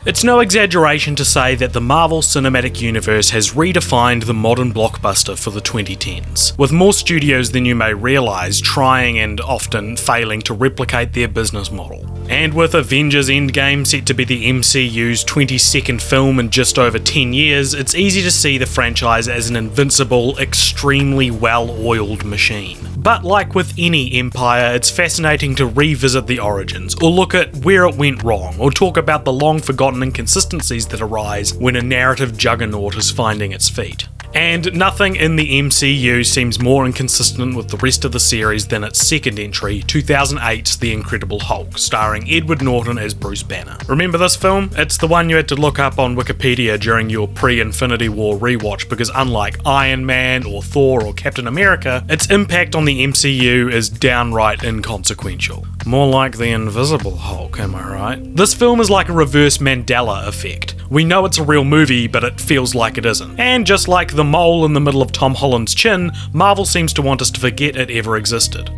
It's no exaggeration to say that the Marvel Cinematic Universe has redefined the modern blockbuster for the 2010s, with more studios than you may realise trying and often failing to replicate their business model. And with Avengers Endgame set to be the MCU's 22nd film in just over 10 years, it's easy to see the franchise as an invincible, extremely well-oiled machine. But like with any empire, it's fascinating to revisit the origins, or look at where it went wrong, or talk about the long-forgotten inconsistencies that arise when a narrative juggernaut is finding its feet. And nothing in the MCU seems more inconsistent with the rest of the series than its second entry, 2008's The Incredible Hulk, starring Edward Norton as Bruce Banner. Remember this film? It's the one you had to look up on Wikipedia during your pre-Infinity War rewatch, because unlike Iron Man or Thor or Captain America, its impact on the MCU is downright inconsequential. More like the Invisible Hulk, am I right? This film is like a reverse Mandela effect. We know it's a real movie, but it feels like it isn't. And just like the mole in the middle of Tom Holland's chin, Marvel seems to want us to forget it ever existed.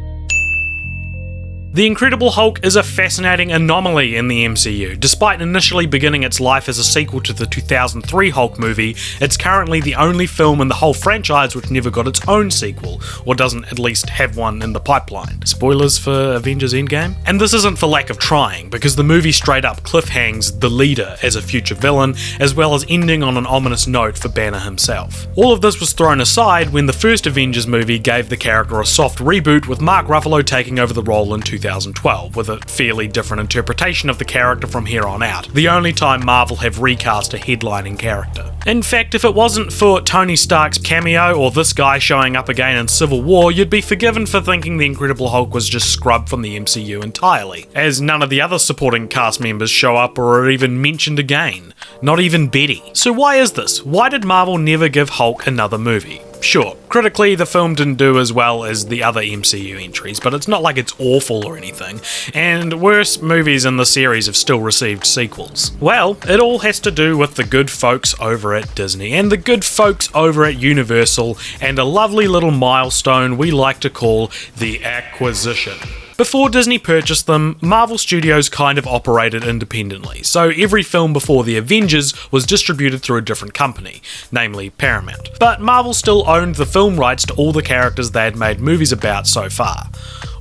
The Incredible Hulk is a fascinating anomaly in the MCU. Despite initially beginning its life as a sequel to the 2003 Hulk movie, it's currently the only film in the whole franchise which never got its own sequel, or doesn't at least have one in the pipeline. Spoilers for Avengers Endgame? And this isn't for lack of trying, because the movie straight up cliffhangs the leader as a future villain, as well as ending on an ominous note for Banner himself. All of this was thrown aside when the first Avengers movie gave the character a soft reboot, with Mark Ruffalo taking over the role in 2012, with a fairly different interpretation of the character from here on out, the only time Marvel have recast a headlining character. In fact, if it wasn't for Tony Stark's cameo or this guy showing up again in Civil War, you'd be forgiven for thinking the Incredible Hulk was just scrubbed from the MCU entirely, as none of the other supporting cast members show up or are even mentioned again. Not even Betty. So why is this? Why did Marvel never give Hulk another movie? Sure, critically the film didn't do as well as the other MCU entries, but it's not like it's awful or anything, and worse movies in the series have still received sequels. Well, it all has to do with the good folks over at Disney, and the good folks over at Universal, and a lovely little milestone we like to call the acquisition. Before Disney purchased them, Marvel Studios kind of operated independently, so every film before the Avengers was distributed through a different company, namely Paramount. But Marvel still owned the film rights to all the characters they had made movies about so far.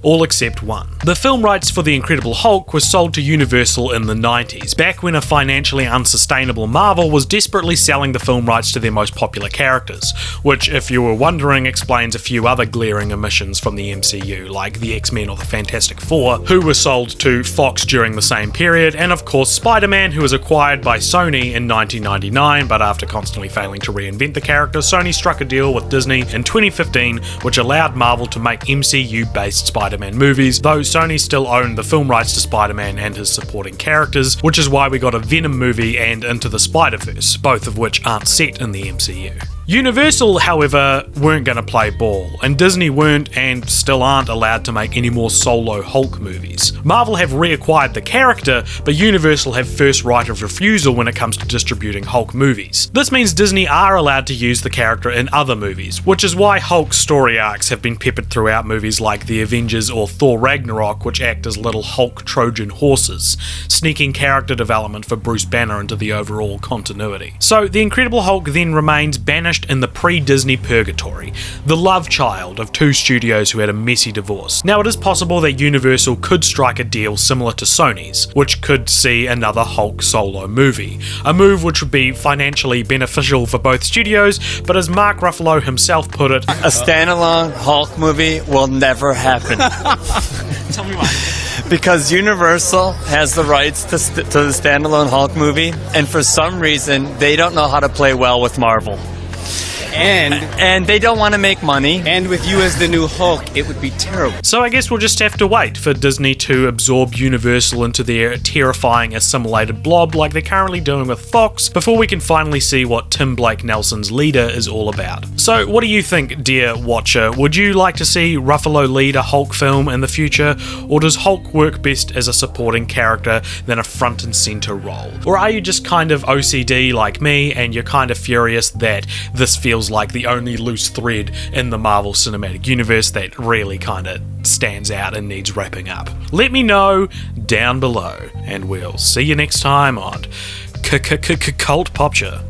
All except one. The film rights for The Incredible Hulk were sold to Universal in the 90s, back when a financially unsustainable Marvel was desperately selling the film rights to their most popular characters, which, if you were wondering, explains a few other glaring omissions from the MCU, like the X-Men or the Fantastic Four, who were sold to Fox during the same period, and of course Spider-Man, who was acquired by Sony in 1999, but after constantly failing to reinvent the character, Sony struck a deal with Disney in 2015, which allowed Marvel to make MCU-based Spider-Man movies, though Sony still owned the film rights to Spider-Man and his supporting characters, which is why we got a Venom movie and Into the Spider-Verse, both of which aren't set in the MCU. Universal, however, weren't going to play ball, and Disney weren't and still aren't allowed to make any more solo Hulk movies. Marvel have reacquired the character, but Universal have first right of refusal when it comes to distributing Hulk movies. This means Disney are allowed to use the character in other movies, which is why Hulk's story arcs have been peppered throughout movies like The Avengers or Thor Ragnarok, which act as little Hulk Trojan horses, sneaking character development for Bruce Banner into the overall continuity. So The Incredible Hulk then remains banished in the pre-Disney purgatory, the love child of two studios who had a messy divorce. Now, it is possible that Universal could strike a deal similar to Sony's, which could see another Hulk solo movie, a move which would be financially beneficial for both studios, but as Mark Ruffalo himself put it, a standalone Hulk movie will never happen. Tell me why. Because Universal has the rights to the standalone Hulk movie, and for some reason, they don't know how to play well with Marvel. And they don't want to make money. And with you as the new Hulk, it would be terrible. So I guess we'll just have to wait for Disney to absorb Universal into their terrifying assimilated blob like they're currently doing with Fox, before we can finally see what Tim Blake Nelson's leader is all about. So what do you think, dear watcher? Would you like to see Ruffalo lead a Hulk film in the future, or does Hulk work best as a supporting character than a front and center role? Or are you just kind of OCD like me and you're kind of furious that this feels like the only loose thread in the Marvel Cinematic Universe that really kind of stands out and needs wrapping up? Let me know down below, and we'll see you next time on cult Popture.